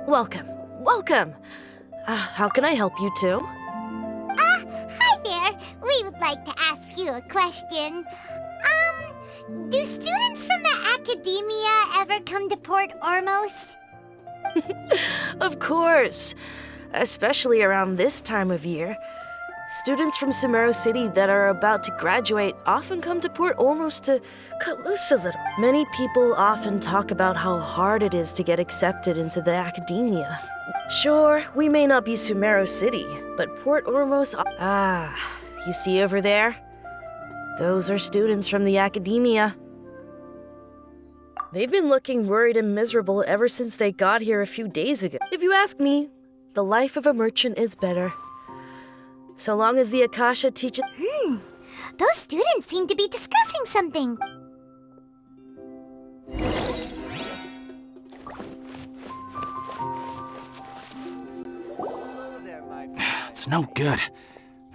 Welcome. Welcome. How can I help you two? Hi there. We would like to ask you a question. Do students from the academia ever come to Port Ormos? Of course. Especially around this time of year. Students from Sumeru City that are about to graduate often come to Port Ormos to cut loose a little. Many people often talk about how hard it is to get accepted into the academia. Sure, we may not be Sumeru City, but Port Ormos... you see over there? Those are students from the academia. They've been looking worried and miserable ever since they got here a few days ago. If you ask me, the life of a merchant is better. So long as the Akasha teaches... Those students seem to be discussing something. It's no good.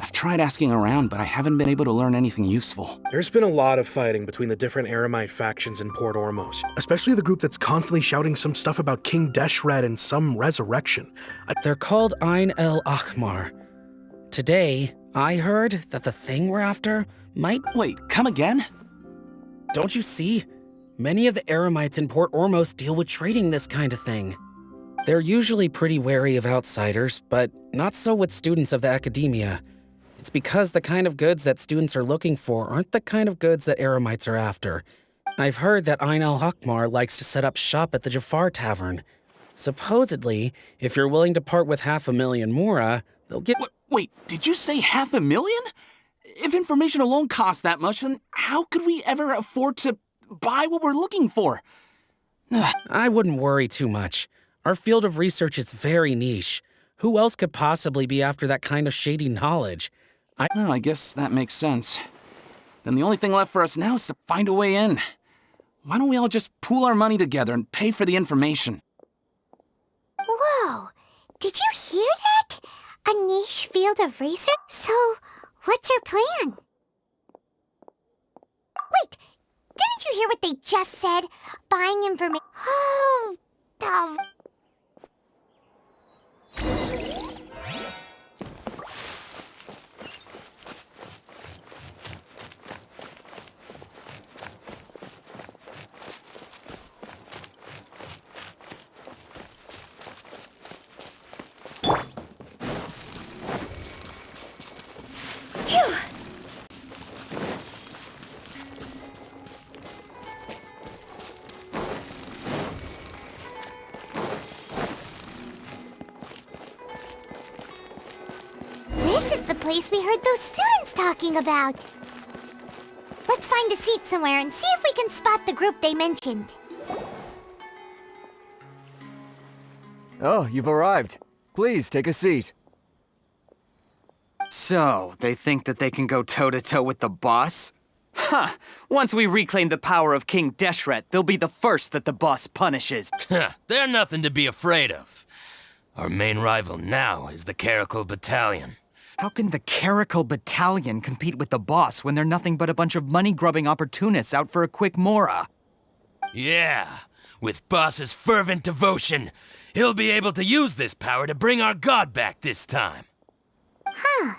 I've tried asking around, but I haven't been able to learn anything useful. There's been a lot of fighting between the different Eremite factions in Port Ormos, especially the group that's constantly shouting some stuff about King Deshret and some resurrection. They're called Ain el Akhmar. Today, I heard that the thing we're after might... Wait, come again? Don't you see? Many of the Eremites in Port Ormos deal with trading this kind of thing. They're usually pretty wary of outsiders, but not so with students of the academia. It's because the kind of goods that students are looking for aren't the kind of goods that Eremites are after. I've heard that Ain el Akhmar likes to set up shop at the Jafar Tavern. Supposedly, if you're willing to part with 500,000 mora, they'll get... Wait, did you say 500,000? If information alone costs that much, then how could we ever afford to buy what we're looking for? I wouldn't worry too much. Our field of research is very niche. Who else could possibly be after that kind of shady knowledge? I guess that makes sense. Then the only thing left for us now is to find a way in. Why don't we all just pool our money together and pay for the information? Whoa! Did you hear that? A niche field of research? So, what's our plan? Wait! Didn't you hear what they just said? Buying information... Oh, dumb. Phew. This is the place we heard those students talking about. Let's find a seat somewhere and see if we can spot the group they mentioned. Oh, you've arrived. Please take a seat. So, they think that they can go toe-to-toe with the boss? Ha! Once we reclaim the power of King Deshret, they'll be the first that the boss punishes. They're nothing to be afraid of. Our main rival now is the Caracal Battalion. How can the Caracal Battalion compete with the boss when they're nothing but a bunch of money-grubbing opportunists out for a quick mora? Yeah, with boss's fervent devotion, he'll be able to use this power to bring our god back this time. Huh.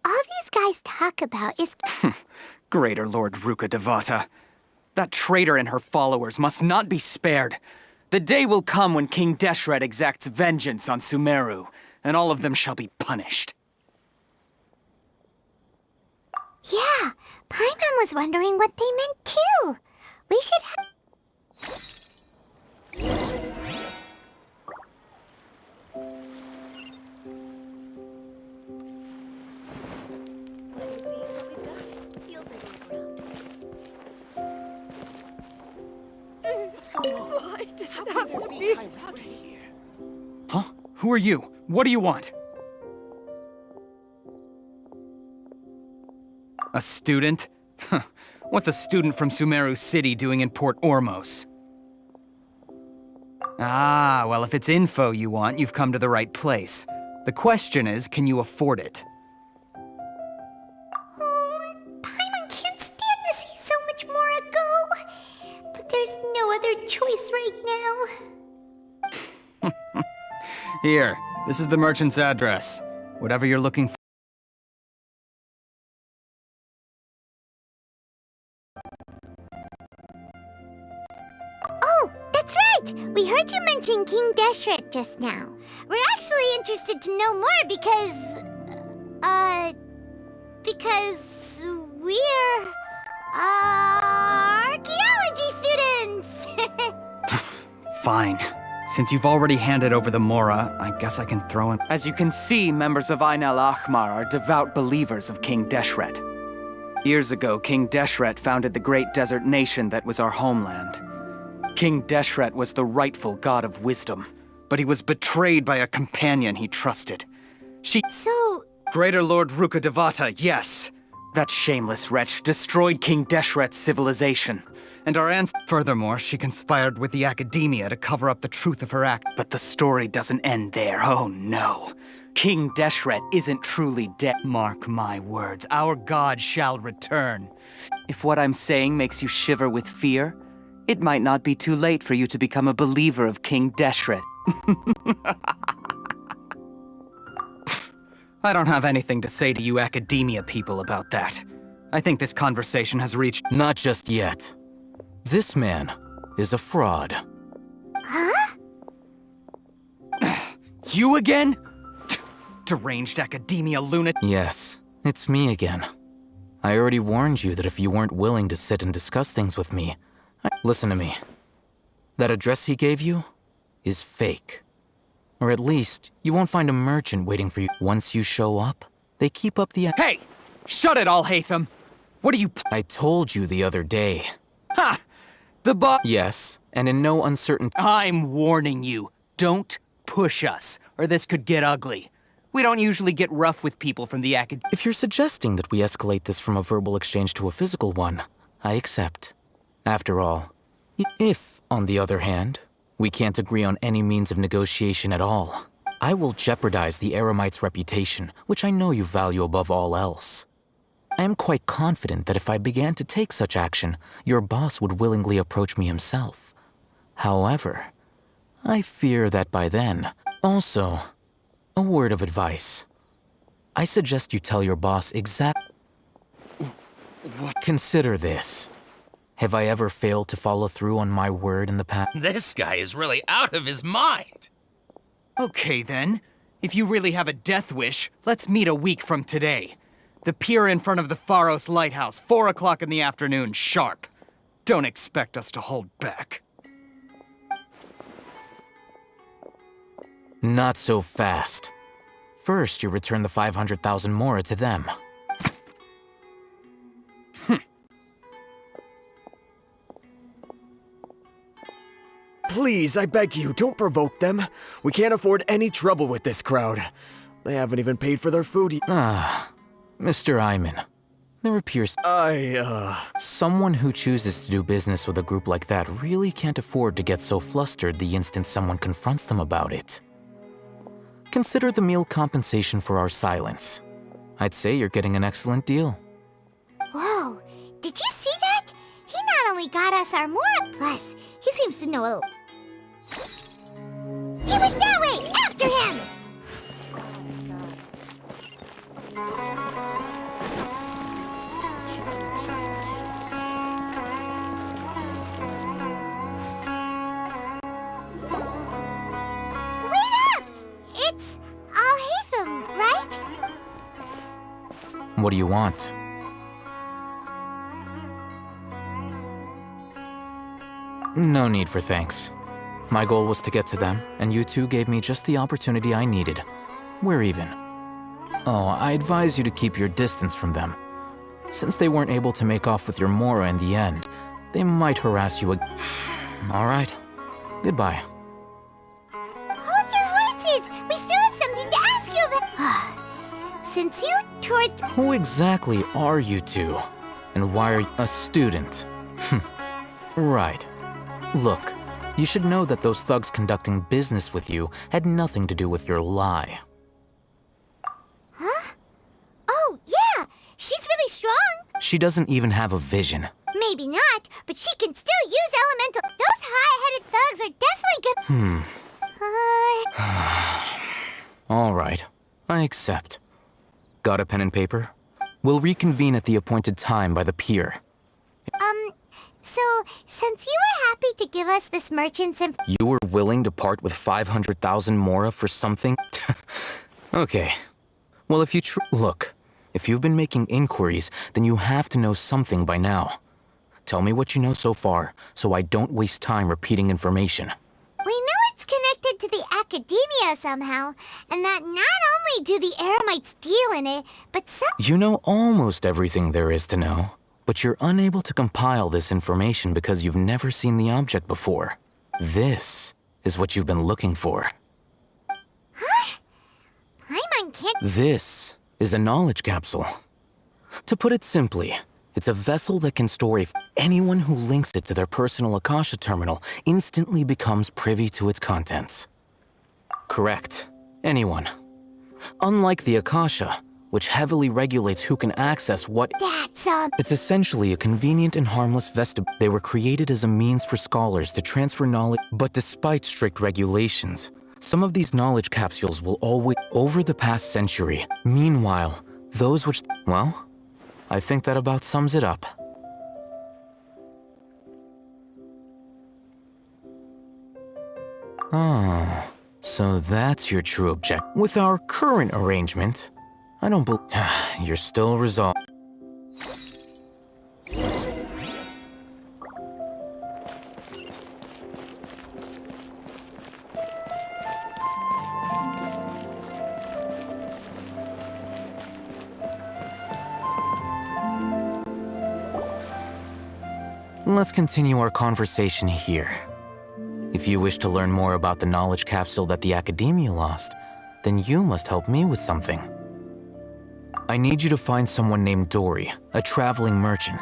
All these guys talk about is... Greater Lord Ruka Devata. That traitor and her followers must not be spared. The day will come when King Deshret exacts vengeance on Sumeru, and all of them shall be punished. Yeah, Paimon was wondering what they meant too. We should Why does it have to be? Huh? Who are you? What do you want? A student? Huh. What's a student from Sumeru City doing in Port Ormos? Ah, well, if it's info you want, you've come to the right place. The question is, can you afford it? Oh, Paimon can't stand to see so much more go. But there's no other choice right now. Here, this is the merchant's address. Whatever you're looking for. Oh, that's right! We heard you mention King Deshret just now. We're actually interested to know more because we're archaeology students! Fine. Since you've already handed over the Mora, I guess I can throw in. As you can see, members of Ain al-Ahmar are devout believers of King Deshret. Years ago, King Deshret founded the great desert nation that was our homeland. King Deshret was the rightful god of wisdom, but he was betrayed by a companion he trusted. So... Greater Lord Ruka Devata, yes. That shameless wretch destroyed King Deshret's civilization. And our Furthermore, she conspired with the academia to cover up the truth of her act. But the story doesn't end there, oh no. King Deshret isn't truly dead. Mark my words, our god shall return. If what I'm saying makes you shiver with fear, it might not be too late for you to become a believer of King Deshret. I don't have anything to say to you academia people about that. I think this conversation has reached— Not just yet. This man is a fraud. Huh? You again? Deranged academia lunatic. Yes, it's me again. I already warned you that if you weren't willing to sit and discuss things with me, listen to me. That address he gave you is fake. Or at least, you won't find a merchant waiting for you. Once you show up, they keep up the— Hey! Shut it all, Hatham! What are you— I told you the other day. Ha! The boss— Yes, and in no uncertain— I'm warning you. Don't push us, or this could get ugly. We don't usually get rough with people from the acad— If you're suggesting that we escalate this from a verbal exchange to a physical one, I accept. After all, if, on the other hand, we can't agree on any means of negotiation at all, I will jeopardize the Eremite's reputation, which I know you value above all else. I am quite confident that if I began to take such action, your boss would willingly approach me himself. However, I fear that by then— Also, a word of advice. I suggest you tell your boss Consider this. Have I ever failed to follow through on my word in the past? This guy is really out of his mind. Okay then. If you really have a death wish, let's meet a week from today. The pier in front of the Pharos Lighthouse, 4 o'clock in the afternoon, sharp. Don't expect us to hold back. Not so fast. First, you return the 500,000 Mora to them. Please, I beg you, don't provoke them. We can't afford any trouble with this crowd. They haven't even paid for their food yet. Mr. Iman, there appears— Someone who chooses to do business with a group like that really can't afford to get so flustered the instant someone confronts them about it. Consider the meal compensation for our silence. I'd say you're getting an excellent deal. Whoa, did you see that? He not only got us our Mora Plus, he seems to know a— He went that way! After him! Wait up! It's Al-Hatham, right? What do you want? No need for thanks. My goal was to get to them, and you two gave me just the opportunity I needed. We're even. Oh, I advise you to keep your distance from them. Since they weren't able to make off with your Mora in the end, they might harass you again. All right. Goodbye. Hold your horses! We still have something to ask you about. Since you toured— Who exactly are you two? And why are you a student? Right. Look, you should know that those thugs conducting business with you had nothing to do with your lie. Huh? Oh, yeah! She's really strong! She doesn't even have a vision. Maybe not, but she can still use elemental— Those high-headed thugs are definitely good— All right, I accept. Got a pen and paper? We'll reconvene at the appointed time by the pier. So, since you were happy to give us this merchant's You were willing to part with 500,000 mora for something? Okay. Well, if you look, if you've been making inquiries, then you have to know something by now. Tell me what you know so far, so I don't waste time repeating information. We know it's connected to the academia somehow, and that not only do the Eremites deal in it, but some... You know almost everything there is to know, but you're unable to compile this information because you've never seen the object before. This is what you've been looking for. Huh? Paimon can't... This is a knowledge capsule. To put it simply, it's a vessel that can store anyone who links it to their personal Akasha terminal instantly becomes privy to its contents. Correct. Anyone. Unlike the Akasha, which heavily regulates who can access what... That's, It's essentially a convenient and harmless vestibule. They were created as a means for scholars to transfer knowledge, but despite strict regulations, some of these knowledge capsules will always... Over the past century, meanwhile, those which... Well, I think that about sums it up. Oh, so that's your true objective. With our current arrangement, I don't believe... You're still resolved. Let's continue our conversation here. If you wish to learn more about the knowledge capsule that the Academia lost, then you must help me with something. I need you to find someone named Dory, a traveling merchant.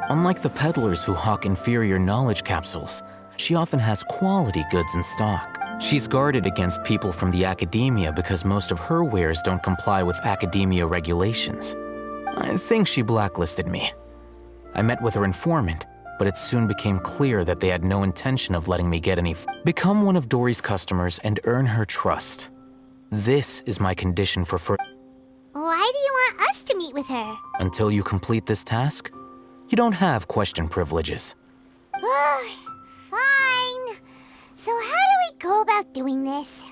Unlike the peddlers who hawk inferior knowledge capsules, she often has quality goods in stock. She's guarded against people from the Academia because most of her wares don't comply with Academia regulations. I think she blacklisted me. I met with her informant, but it soon became clear that they had no intention of letting me get any. Become one of Dory's customers and earn her trust. This is my condition for Why do you want us to meet with her? Until you complete this task, you don't have question privileges. Fine. So how do we go about doing this?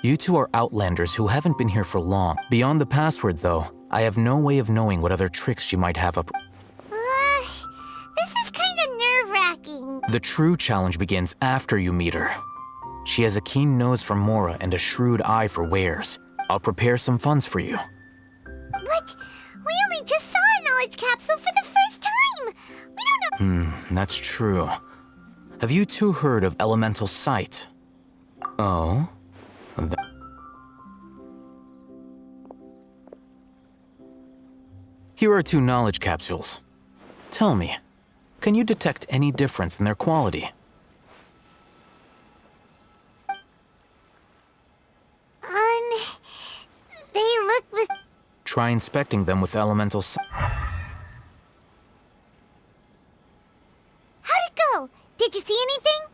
You two are outlanders who haven't been here for long. Beyond the password, though, I have no way of knowing what other tricks she might have up. This is kind of nerve-wracking. The true challenge begins after you meet her. She has a keen nose for mora and a shrewd eye for wares. I'll prepare some funds for you. But we only just saw a knowledge capsule for the first time. We don't know. That's true. Have you two heard of elemental sight? Oh? Here are two knowledge capsules. Tell me, can you detect any difference in their quality? They look the... Try inspecting them with elemental sight. How'd it go? Did you see anything?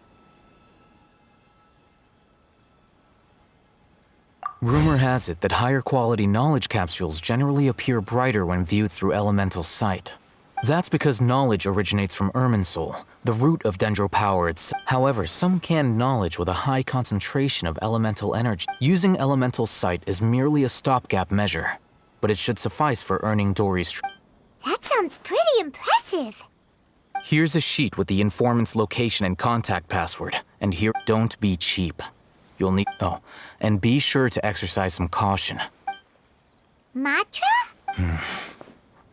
Rumor has it that higher quality knowledge capsules generally appear brighter when viewed through elemental sight. That's because knowledge originates from Irminsul, the root of dendro power itself. However, some canned knowledge with a high concentration of elemental energy. Using elemental sight is merely a stopgap measure, but it should suffice for earning Dory's That sounds pretty impressive. Here's a sheet with the informant's location and contact password, and here, don't be cheap. You'll need, and be sure to exercise some caution. Matra?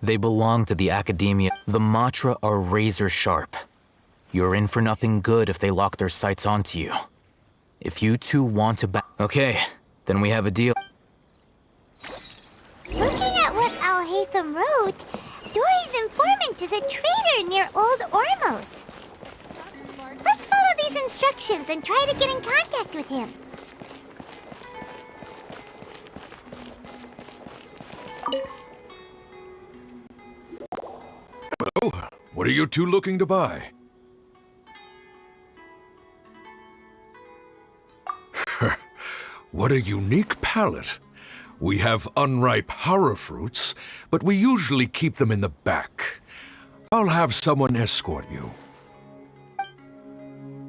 They belong to the Academia. The Matra are razor sharp. You're in for nothing good if they lock their sights onto you. If you two want to Okay, then we have a deal. Looking at what Al-Haytham wrote, Dory's informant is a traitor near Old Ormos. Let's follow these instructions and try to get in contact with him. Hello, what are you two looking to buy? What a unique palate. We have unripe hara fruits, but we usually keep them in the back. I'll have someone escort you.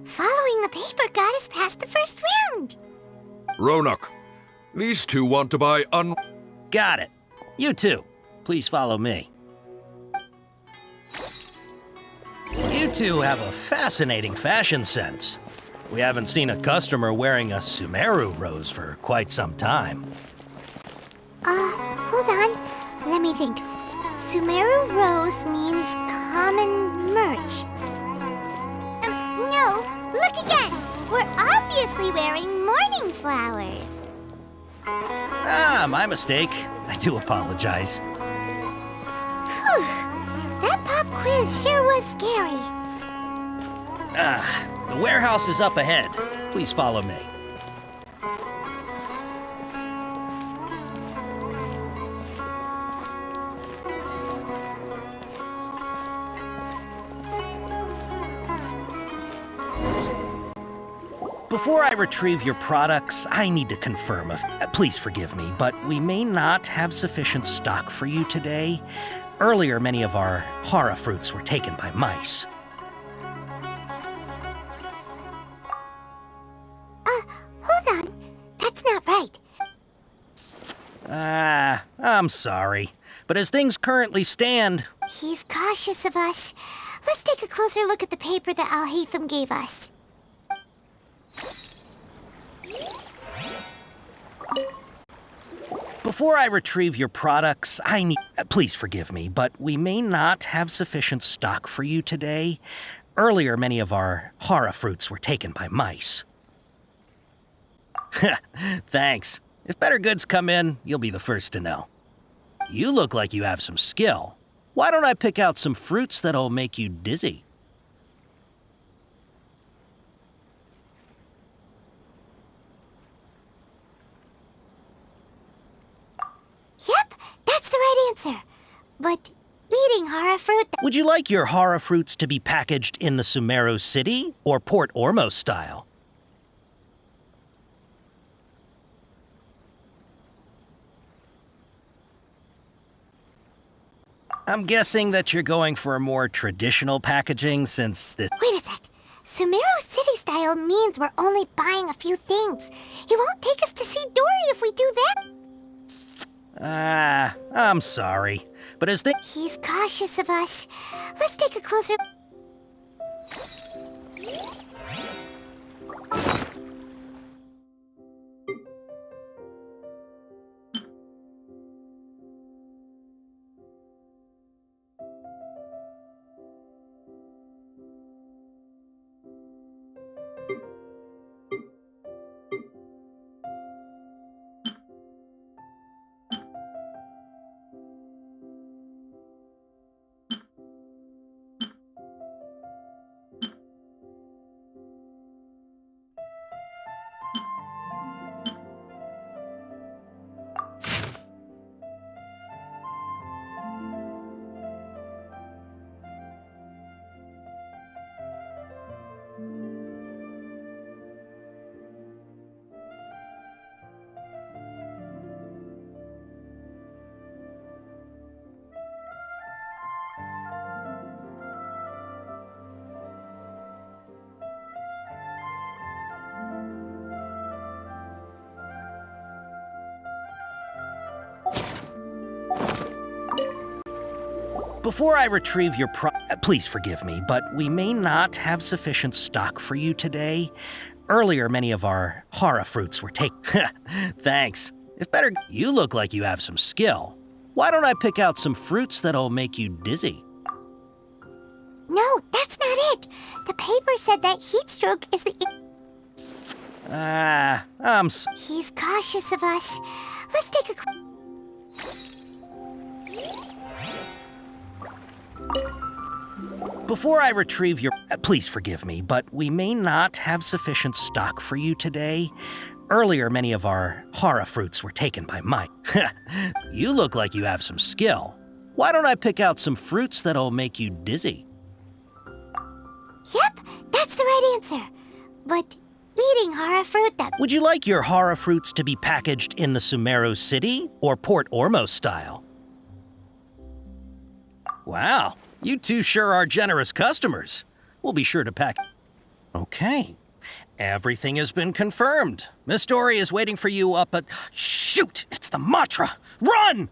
Following the paper got us past the first round. Ronak, these two want to buy Got it. You too. Please follow me. You two have a fascinating fashion sense. We haven't seen a customer wearing a Sumeru rose for quite some time. Hold on. Let me think. Sumeru rose means common merch. No, look again. We're obviously wearing morning flowers. Ah, my mistake. I do apologize. Whew. That pop quiz sure was scary. The warehouse is up ahead. Please follow me. Before I retrieve your products, I need to confirm please forgive me, but we may not have sufficient stock for you today. Earlier, many of our hara fruits were taken by mice. Hold on. That's not right. I'm sorry. But as things currently stand, He's cautious of us. Let's take a closer look at the paper that Al-Haytham gave us. before I retrieve your products, I need... please forgive me, but we may not have sufficient stock for you today. Earlier, many of our hara fruits were taken by mice. Thanks. If better goods come in, you'll be the first to know. You look like you have some skill. Why don't I pick out some fruits that'll make you dizzy? Yep, that's the right answer. But eating hara fruit... Would you like your hara fruits to be packaged in the Sumeru City or Port Ormos style? I'm guessing that you're going for a more traditional packaging since this... Wait a sec. Sumeru City style means we're only buying a few things. He won't take us to see Dory if we do that. I'm sorry. But as they... He's cautious of us. Let's take a closer... Before I retrieve your please forgive me, but we may not have sufficient stock for you today. Earlier, many of our hara fruits were taken. Thanks. If better... You look like you have some skill. Why don't I pick out some fruits that'll make you dizzy? No, that's not it. The paper said that heat stroke is the... He's cautious of us. Let's take a... Before I retrieve your... please forgive me, but we may not have sufficient stock for you today. Earlier, many of our hara fruits were taken by mice. You look like you have some skill. Why don't I pick out some fruits that'll make you dizzy? Yep, that's the right answer. But Eating horror fruit that... Would you like your horror fruits to be packaged in the Sumeru City or Port Ormos style? Wow, you two sure are generous customers. We'll be sure to pack... Okay. Everything has been confirmed. Miss Dory is waiting for you up at... Shoot! It's the Matra! Run!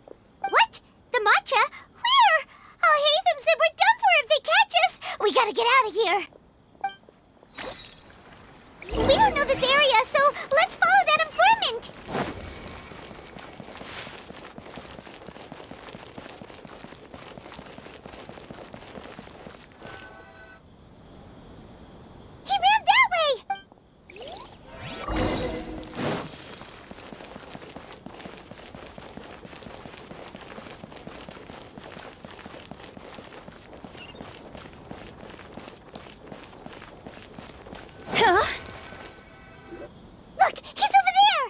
What? The matcha? Where? I'll hate them said we're done for if they catch us. We gotta get out of here. We don't know this area, so let's follow that informant. He ran that way. Huh? Look, he's over there.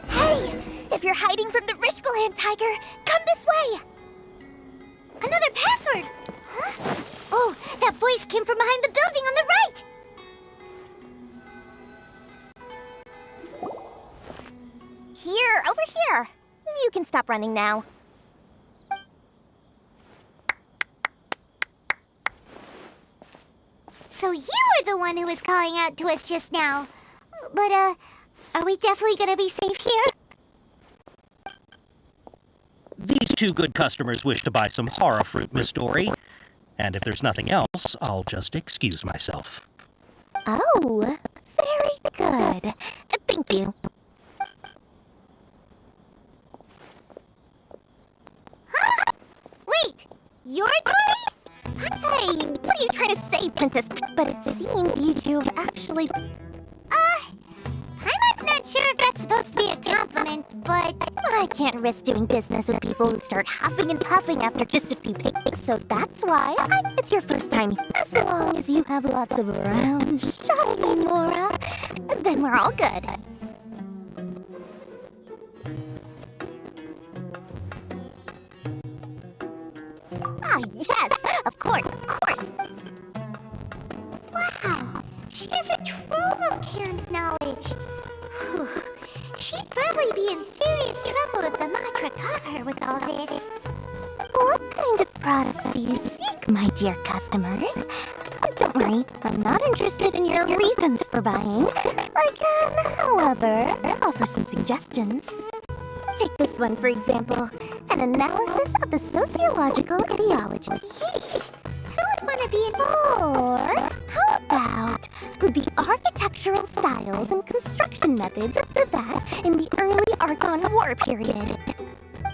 Hey, if you're hiding from the Rishbaland tiger, come this way. Another password! Huh? Oh, that voice came from behind the building on the right! Here, over here. You can stop running now. So you were the one who was calling out to us just now. But, are we definitely gonna be safe here? These two good customers wish to buy some horror fruit, Miss Dory. And if there's nothing else, I'll just excuse myself. Oh, very good. Thank you. Wait, you're Dory? Hey, what are you trying to say, Princess? But it seems you two have actually... I'm not sure if that's supposed to be a compliment, but... I can't risk doing business with people who start huffing and puffing after just a few pics, so that's why it's your first time. As long as you have lots of round, shiny Mora, then we're all good. Ah, yes, of course, of course. Wow, she has a trove of canned knowledge. Whew. She'd probably be in serious trouble if the Matra caught her with all this. What kind of products do you seek, my dear customers? Don't worry, I'm not interested in your reasons for buying. I can, however, offer some suggestions. Take this one, for example, an analysis of the sociological ideology. Who would want to be in... Or how about the architectural styles and construction methods of Tevat in the early Archon War period?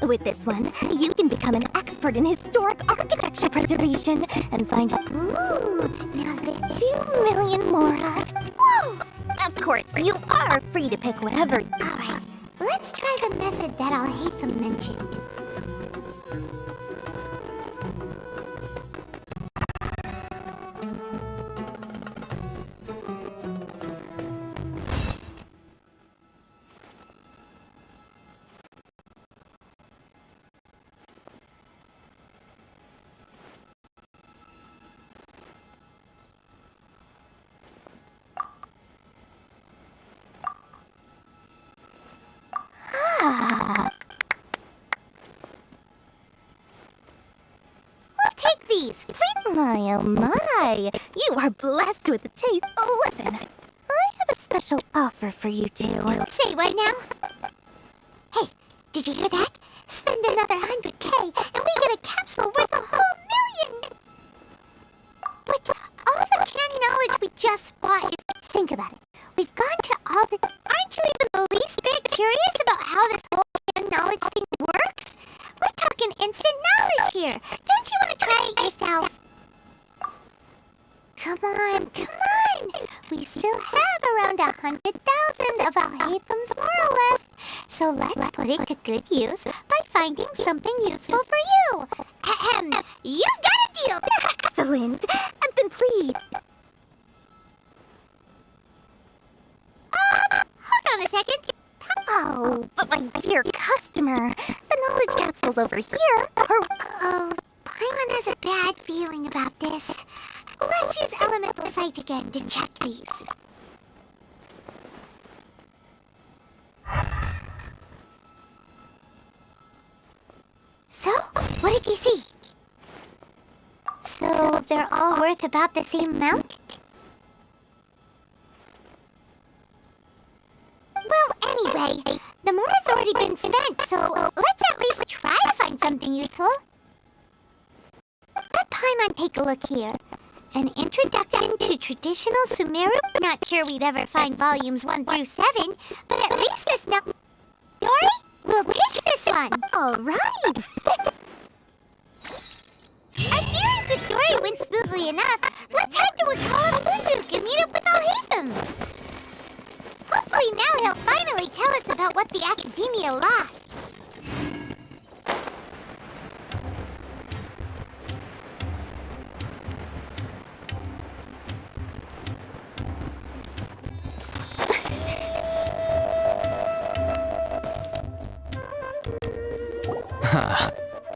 With this one, you can become an expert in historic architecture preservation and find out... Ooh, now that... 2 million Mora. Whoa! Of course, you are free to pick whatever... Alright, let's try the method that Alhaitham mentioned. We'll take these. My, oh my! You are blessed with a taste. Listen, I have a special offer for you two. Say what now? Hey, did you hear that? Spend another 100K and we get a capsule worth a whole million! But all the canned knowledge we just bought is... Think about it. We've gone to all the... Aren't you even the least bit curious about how this whole canned knowledge thing works? We're talking instant knowledge here. Don't you want to try it yourself? Come on, come on. We still have around 100,000 of Alhaitham's Mora left. So let's put it to good use by finding something useful for you. Ahem. You've got a deal. Excellent. Then please. Hold on a second. Oh, but my dear customer, the knowledge capsule's over here. Oh, Paimon has a bad feeling about this. Let's use Elemental Sight again to check these. So, what did you see? So, they're all worth about the same amount? Well, anyway, the more has already been spent, so let's at least try to find something useful. Let Paimon take a look here. An Introduction to Traditional Sumeru. Not sure we'd ever find volumes 1 through 7, but at least this now. Dory, we'll take this one. All right. Our dealings with Dory went smoothly enough. Let's head to Wakala Funduk and meet up with Alhaitham. Hopefully now he'll finally tell us about what the Academia lost.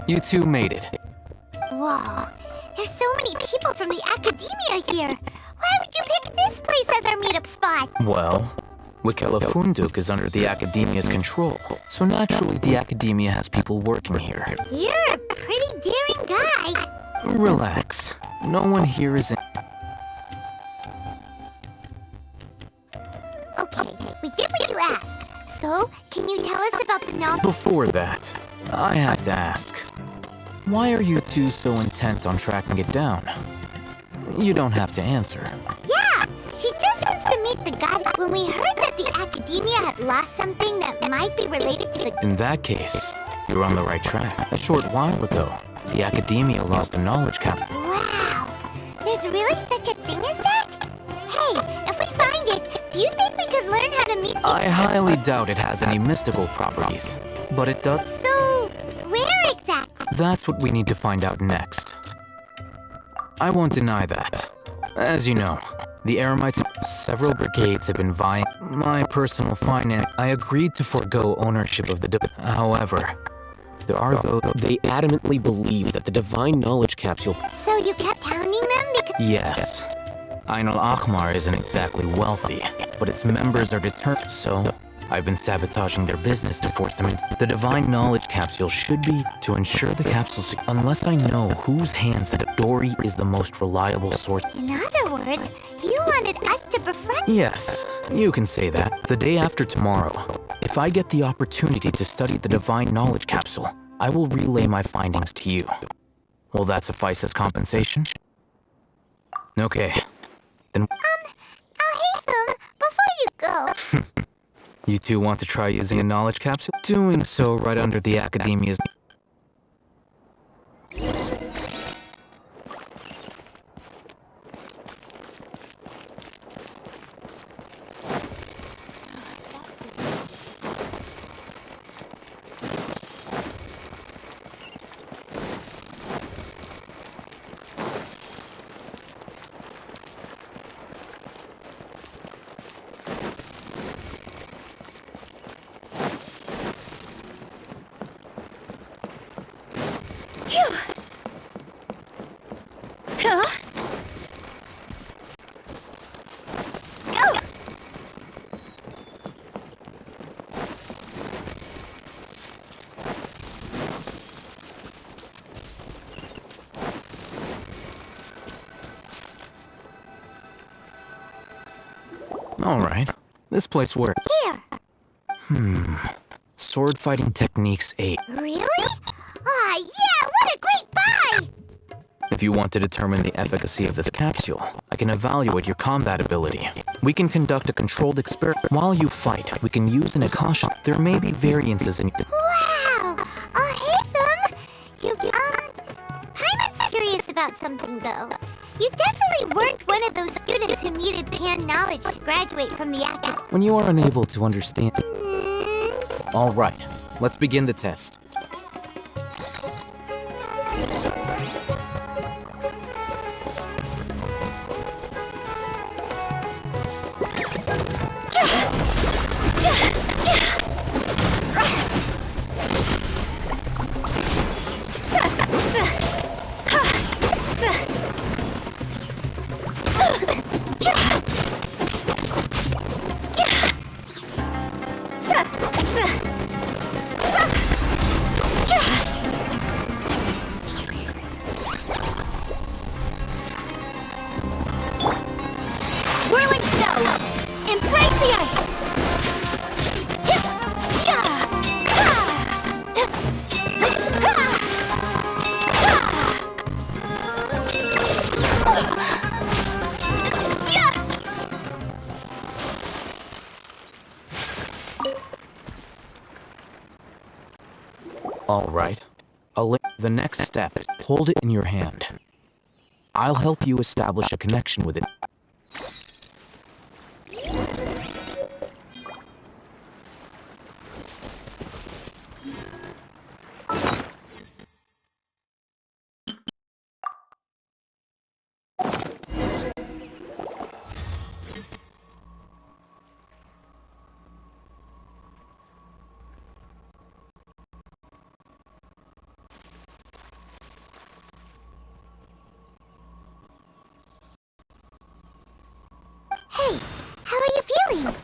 You two made it. Whoa, there's so many people from the Academia here. Why would you pick this place as our meetup spot? Well, Wakela Funduk is under the Academia's control, so naturally the Academia has people working here. You're a pretty daring guy. Relax. No one here is in. Okay, we did what you asked. So, can you tell us about the knowledge? Before that, I have to ask. Why are you two so intent on tracking it down? You don't have to answer. Yeah, she just wants to meet the guy. When we heard that the Academia had lost something that might be related to the... In that case, you're on the right track. A short while ago, the Academia lost a knowledge cap. Wow, there's really such a thing as that? Hey, if we find it, do you think we could learn how to meet the... I highly doubt it has any mystical properties, but it does. So, where exactly? That's what we need to find out next. I won't deny that. As you know, the Eremites, several brigades have been vying. My personal finance, I agreed to forego ownership of the however, there are those, they adamantly believe that the divine knowledge capsule. So you kept hounding them because... Yes. Ain al-Akhmar isn't exactly wealthy, but its members are determined, so I've been sabotaging their business to force them into the divine knowledge capsule should be to ensure the capsule unless I know whose hands that Dory is the most reliable source. In other words, you wanted us to befriend... Yes, you can say that. The day after tomorrow, if I get the opportunity to study the divine knowledge capsule, I will relay my findings to you. Will that suffice as compensation? Okay, then... Alhaitham, before you go... You two want to try using a knowledge capsule? Doing so right under the Academia's... All right, this place works. Here. Sword fighting techniques 8. Really? Ah, yeah, what a great buy! If you want to determine the efficacy of this capsule, I can evaluate your combat ability. We can conduct a controlled experiment. While you fight, we can use an caution. There may be variances in... Wow! Alhaitham! Paimon's curious about something, though. You definitely weren't one of those students who needed pan knowledge to graduate from the academy. When you are unable to understand... All right, let's begin the test. Whirling snow! Embrace the ice! All right. The next step is hold it in your hand. I'll help you establish a connection with it. Hey, how are you feeling?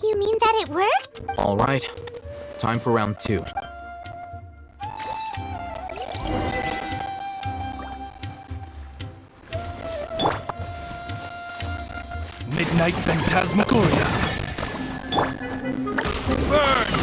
You mean that it worked? All right. Time for round 2. Midnight Phantasmagoria. Burn!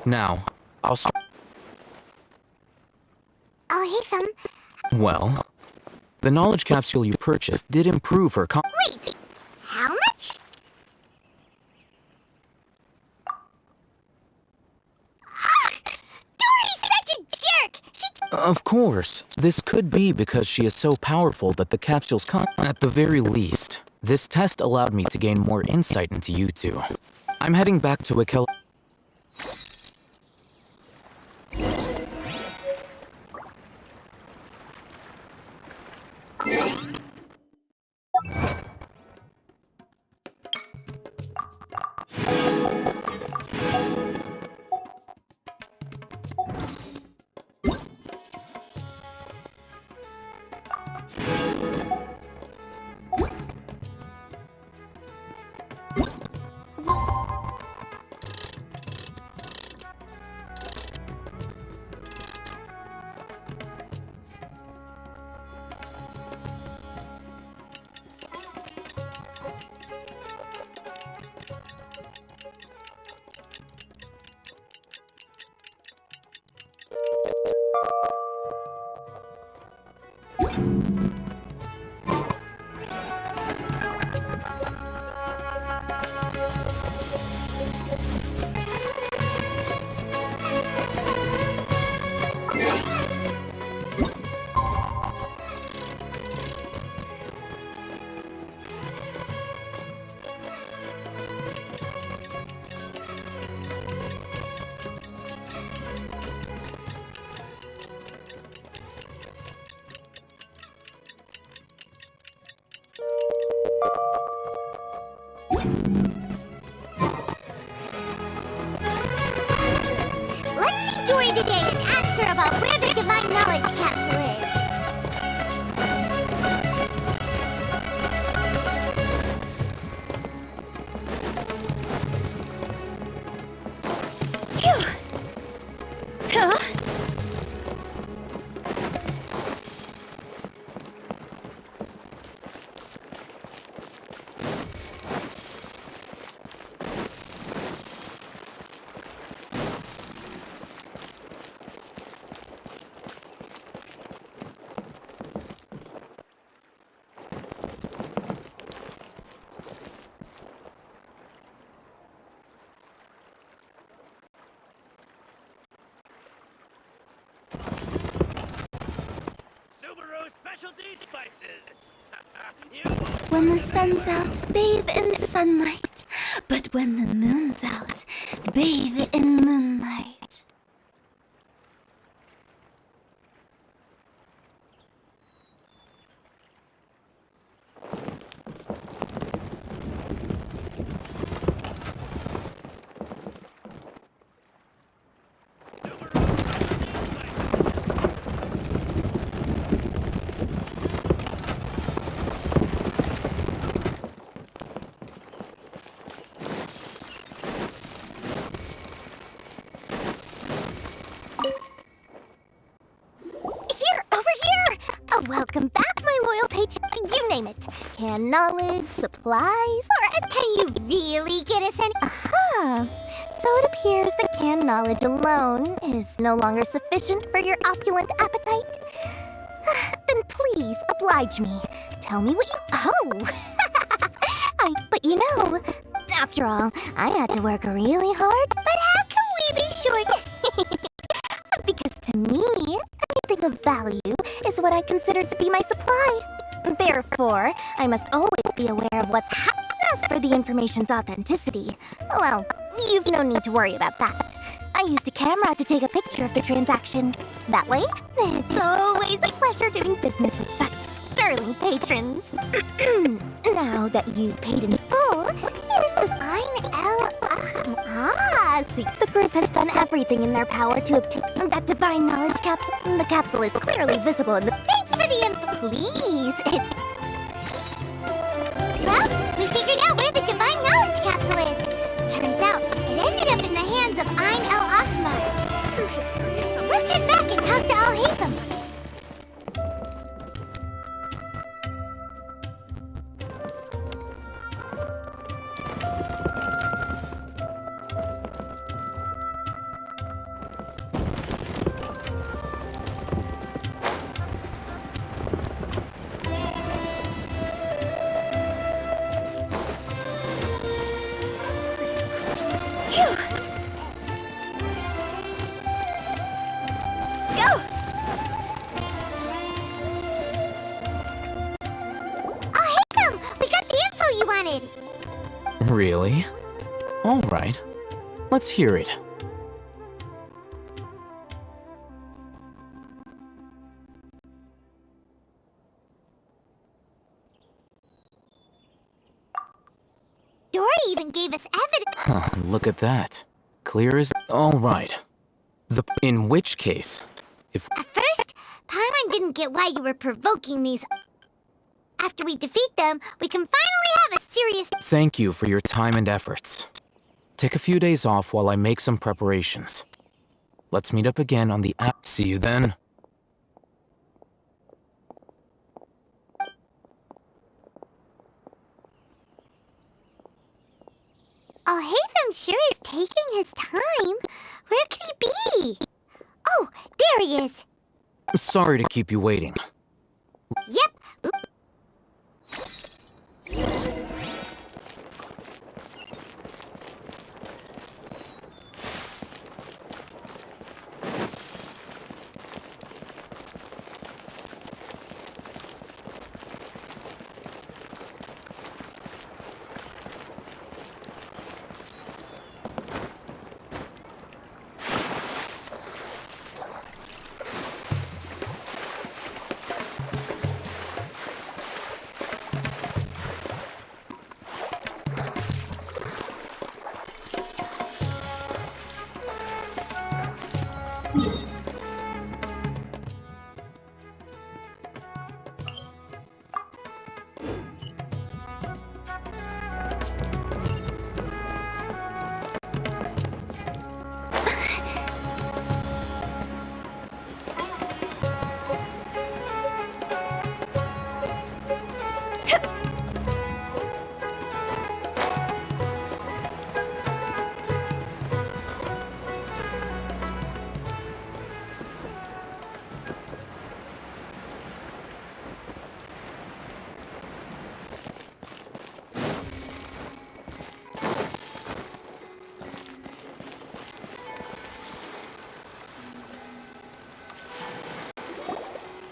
Now, I'll start. Oh, hey, Thumb. Well, the knowledge capsule you purchased did improve her Wait! How much? Dory's such a jerk! Of course, this could be because she is so powerful that the capsule's At the very least, this test allowed me to gain more insight into you two. I'm heading back to Akel. about where the divine knowledge capsule is. Phew. Huh? Subaru specialty spices. When the sun's out, bathe in sunlight. But when the moon's out, bathe in moonlight. Welcome back, my loyal patron. You name it. Can knowledge, supplies, or Can you really get us any? aha. So it appears that canned knowledge alone is no longer sufficient for your opulent appetite. Then please oblige me. Tell me what you. Oh. But you know, after all, I had to work really hard. But how can we be sure? Because to me, anything of value is what I consider to be my supply. Therefore, I must always be aware of what's happening. As for the information's authenticity, well, you've no need to worry about that. I used a camera to take a picture of the transaction. That way, it's always a pleasure doing business with such sterling patrons. Now that you've paid in full, here's the see, the group has done everything in their power to obtain that divine knowledge capsule. The capsule is clearly visible in the. Thanks for the info. Please. Well, we figured out where the divine knowledge capsule is. Turns out it ended up in the hands of Ein El Ahmar. Let's head back and talk to Al-Haytham. Really? All right. Let's hear it. Dory even gave us evidence. Huh, look at that. Clear as... All right. In which case, if... At first, Paimon didn't get why you were provoking these. After we defeat them, we can finally have a serious... Thank you for your time and efforts. Take a few days off while I make some preparations. Let's meet up again on the app. See you then. Al-Haytham sure is taking his time. Where could he be? Oh, there he is. Sorry to keep you waiting. Yep.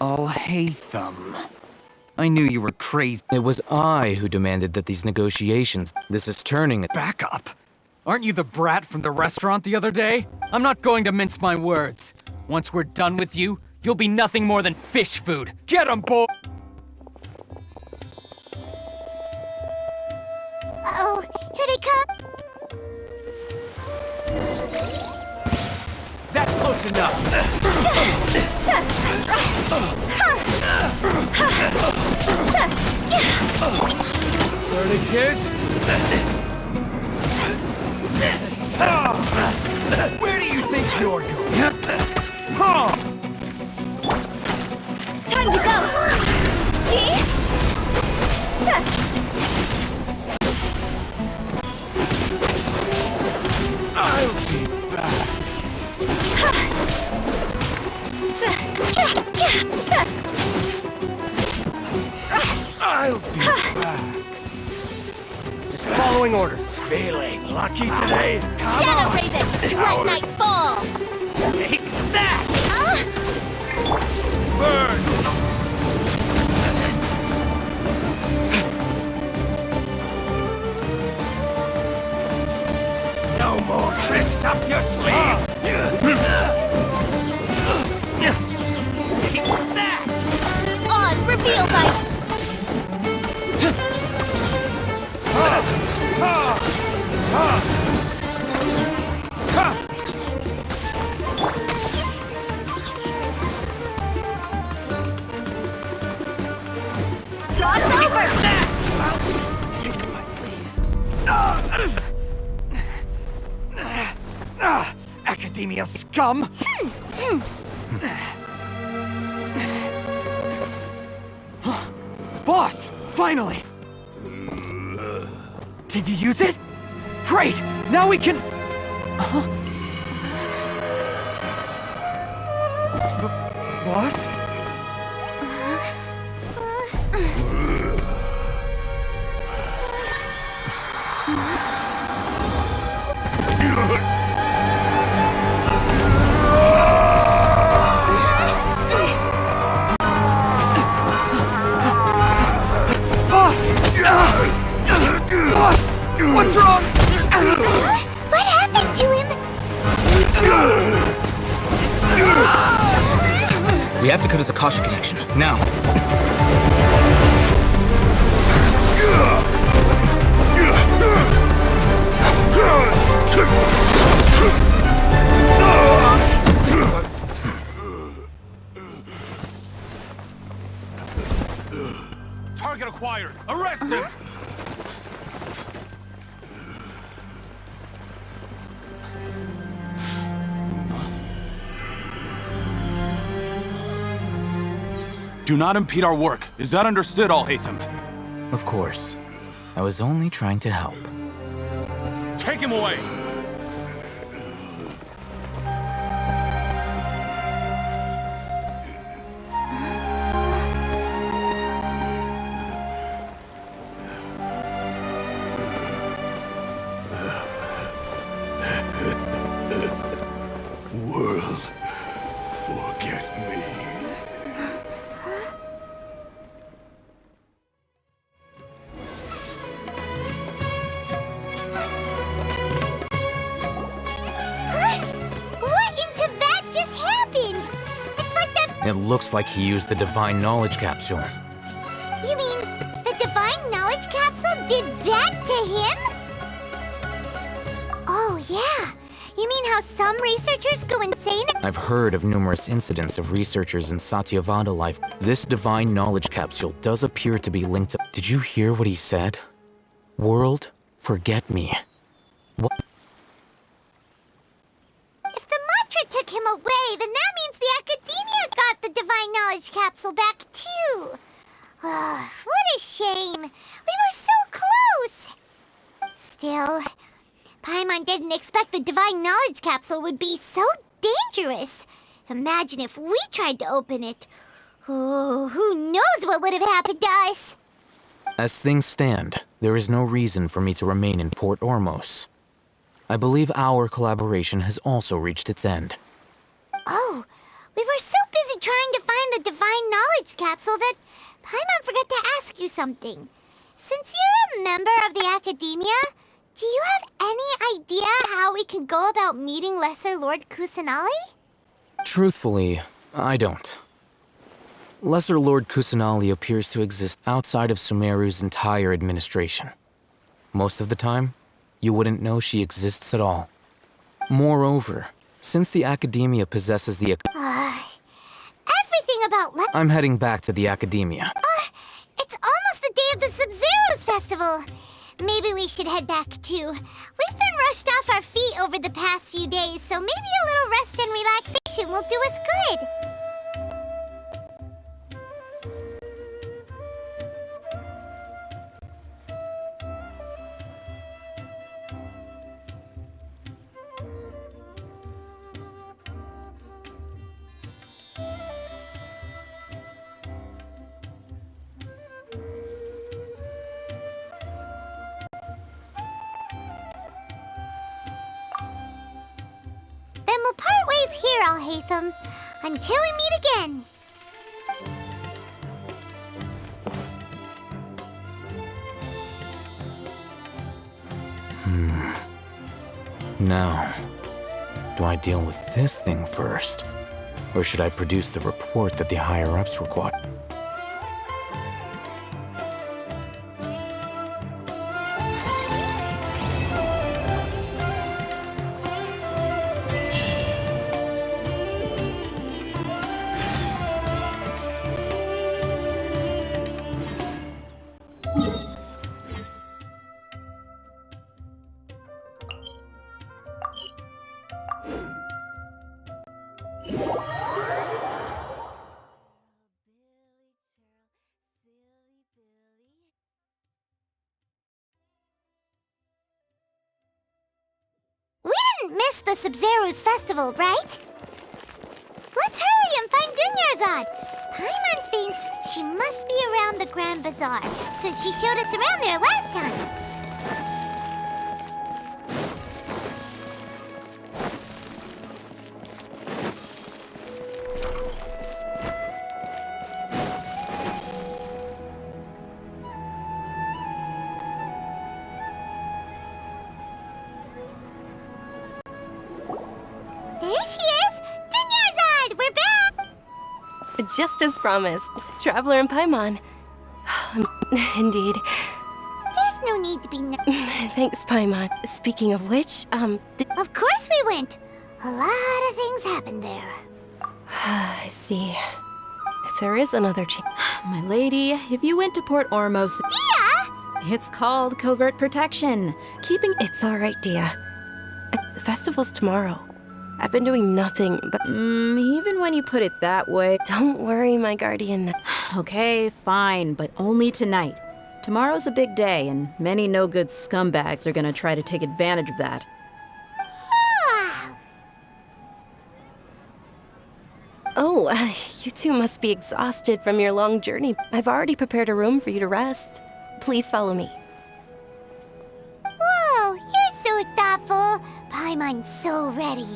I'll hate them. I knew you were crazy. It was I who demanded that these negotiations. This is turning it. Back up! Aren't you the brat from the restaurant the other day? I'm not going to mince my words. Once we're done with you, you'll be nothing more than fish food. Get 'em, boy! Uh-oh, here they come. That's close enough! Verdict where do you think you're going? Time to go! See? I'll be back. I'll be back. Just following orders. Feeling lucky today? Shadow Raven, let night fall. Take that! Burn! No more tricks up your sleeve! Take that! Oz, reveal by... Josh over! Take my leave. Academia scum! Boss! Finally! Did you use it? Great! Now we can... Boss? Boss! What's wrong? What happened to him? We have to cut his Akasha connection, now. Target acquired! Arrest him! Do not impede our work. Is that understood, Al-Haytham? Of course. I was only trying to help. Take him away! World, forget me. What in Tibet just happened? It's like that... It looks like he used the Divine Knowledge Capsule. You mean the Divine Knowledge Capsule did that to him? Oh, yeah. You mean how some researchers go insane? I've heard of numerous incidents of researchers in Satyavada life. This Divine Knowledge Capsule does appear to be linked to... Did you hear what he said? World, forget me. What? If the mantra took him away, then that means the Academia got the Divine Knowledge Capsule back, too. What a shame. We were so close. Still, Paimon didn't expect the Divine Knowledge Capsule would be so dangerous. Imagine if we tried to open it. Oh, who knows what would have happened to us? As things stand, there is no reason for me to remain in Port Ormos. I believe our collaboration has also reached its end. Oh, we were so busy trying to find the Divine Knowledge capsule that Paimon forgot to ask you something. Since you're a member of the Academia, do you have any idea how we can go about meeting Lesser Lord Kusanali? Truthfully, I don't. Lesser Lord Kusanali appears to exist outside of Sumeru's entire administration. Most of the time, you wouldn't know she exists at all. Moreover, since the Academia possesses the Everything about I'm heading back to the Academia. It's almost the day of the Sub-Zero's festival. Maybe we should head back too. We've been rushed off our feet over the past few days, so maybe a little rest and relaxation will do us good. Then we'll part ways here, Alhaitham, until we meet again. Now, do I deal with this thing first? Or should I produce the report that the higher-ups require? We didn't miss the Sub-Zero's festival, right? Let's hurry and find Dunyarzad. Paimon thinks she must be around the Grand Bazaar, since she showed us around there last time. There she is! Dunyarzad, we're back! Just as promised. Traveler and Paimon. Indeed. There's no need to be Thanks, Paimon. Speaking of which, Of course we went! A lot of things happened there. I see. If there is another My lady, if you went to Port Ormos... Dia! It's called covert protection. Keeping... It's alright, Dia. The festival's tomorrow. I've been doing nothing but... even when you put it that way... Don't worry, my guardian. Okay, fine, but only tonight. Tomorrow's a big day, and many no-good scumbags are gonna try to take advantage of that. Oh, you two must be exhausted from your long journey. I've already prepared a room for you to rest. Please follow me. Whoa, you're so thoughtful. Paimon's so ready.